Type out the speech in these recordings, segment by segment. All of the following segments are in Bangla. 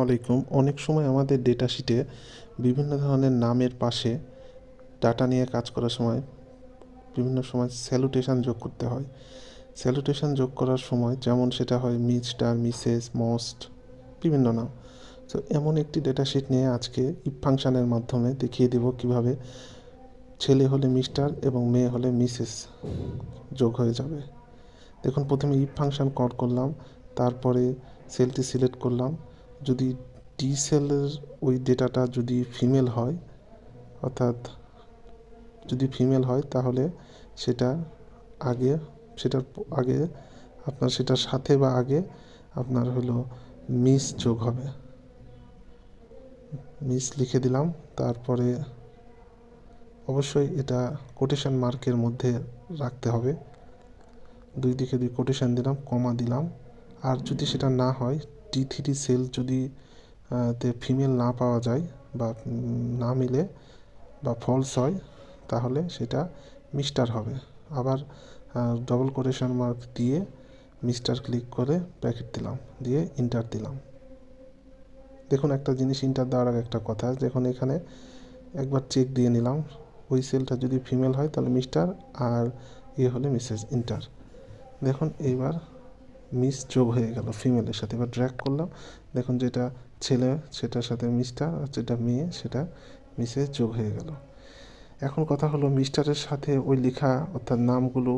আলাইকুম। অনেক সময় আমাদের ডেটা শিটে বিভিন্ন ধরনের নামের পাশে ডাটা নিয়ে কাজ করার সময় বিভিন্ন সময় স্যালুটেশন যোগ করতে হয়। স্যালুটেশন যোগ করার সময় যেমন সেটা হয় মিস্টার, মিসেস, মোস্ট, বিভিন্ন নাম। তো এমন একটি ডেটা শিট নিয়ে আজকে ইফ ফাংশনের মাধ্যমে দেখিয়ে দেব কিভাবে ছেলে হলে মিস্টার এবং মেয়ে হলে মিসেস যোগ হয়ে যাবে। দেখুন, প্রথমে ইফ ফাংশন কল করলাম, তারপরে সেলটি সিলেক্ট করলাম। যদি ডি সেলের ওই ডেটাটা যদি ফিমেল হয়, অর্থাৎ যদি ফিমেল হয় তাহলে সেটা আগে সেটার আগে আপনার সেটার সাথে বা আগে আপনার হলো মিস যোগ হবে। মিস লিখে দিলাম, তারপরে অবশ্যই এটা কোটেশন মার্কের মধ্যে রাখতে হবে। দুই দিকে দুই কোটেশন দিলাম, কমা দিলাম। আর যদি সেটা না হয়, T3 সেল যদি তে ফিমেল না পাওয়া যায় বা না মিলে বা ফলস হয়, তাহলে সেটা মিস্টার হবে। আবার ডবল কোটেশন মার্ক দিয়ে মিস্টার ক্লিক করে ব্র্যাকেট দিলাম, দিয়ে ইন্টার দিলাম। দেখুন, একটা জিনিস ইন্টার দেওয়ার আগে একটা কথা, দেখুন এখানে একবার চেক দিয়ে নিলাম, ওই সেলটা যদি ফিমেল হয় তাহলে মিস্টার, আর হলে মিসেস, ইন্টার। দেখুন এইবার মিস যোগ হয়ে গেল ফিমেলের সাথে। এবার ড্র্যাগ করলাম, দেখুন যেটা ছেলে সেটার সাথে মিস্টার, আর যেটা মেয়ে সেটা মিসেস যোগ হয়ে গেল। এখন কথা হলো, মিস্টারের সাথে ওই লেখা অর্থাৎ নামগুলো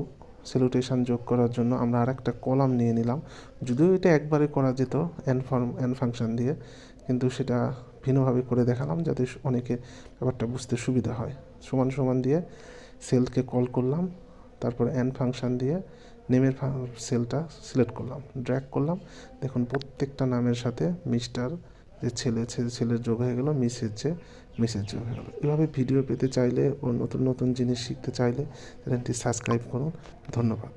স্যালুটেশন যোগ করার জন্য আমরা আর একটা কলাম নিয়ে নিলাম। যদিও এটা একবারে করা যেত এন ফাংশন দিয়ে, কিন্তু সেটা ভিন্নভাবে করে দেখালাম যাতে অনেকে ব্যাপারটা বুঝতে সুবিধা হয়। সমান সমান দিয়ে সেলকে কল করলাম, তারপরে এন ফাংশন দিয়ে নেমের সেলটা সিলেক্ট করলাম, ড্র্যাগ করলাম। দেখুন প্রত্যেকটা নামের সাথে মিস্টার যে ছেলের যোগ হয়ে গেল, মিসের যোগ হয়ে গেল। এভাবে ভিডিও পেতে চাইলে ও নতুন নতুন জিনিস শিখতে চাইলে চ্যানেলটি সাবস্ক্রাইব করুন। ধন্যবাদ।